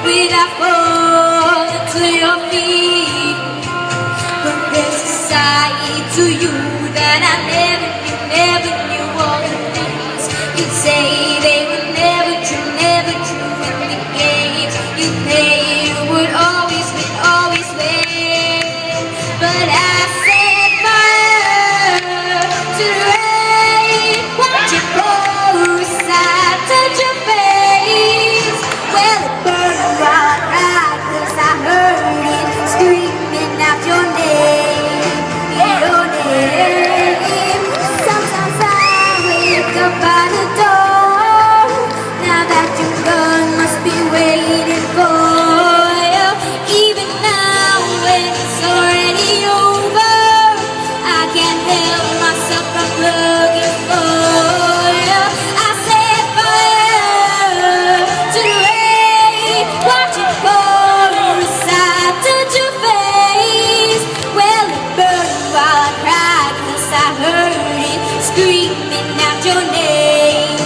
without falling to your feet. But there's a side to you that I never knew all the things you'd say. They were never true in the games you play. You would always win, always win. But I set fire to the rain. Watch it pour aside, touch your face. Well, it burned right, right, 'cause I heard it screaming out your name, your name. Sometimes I wake up by the door. Now that you're gone, must be waiting for you. Even now when it's already over, I can't help myself from looking for you. I set fire to the rain. Watch it pour aside, touch your face. Well, it burned while I cried, 'cause I heard it screaming out your name,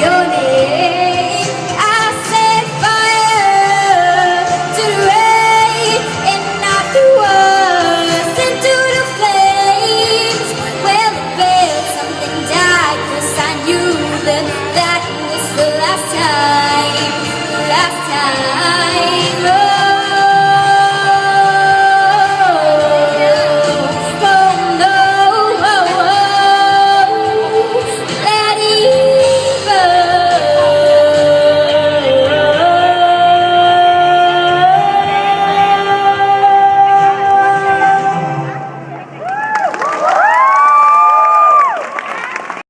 your name. I set fire to the rain, and I threw us into the flames. Well, it failed, something died, 'cause I knew that that was the last time, the last time.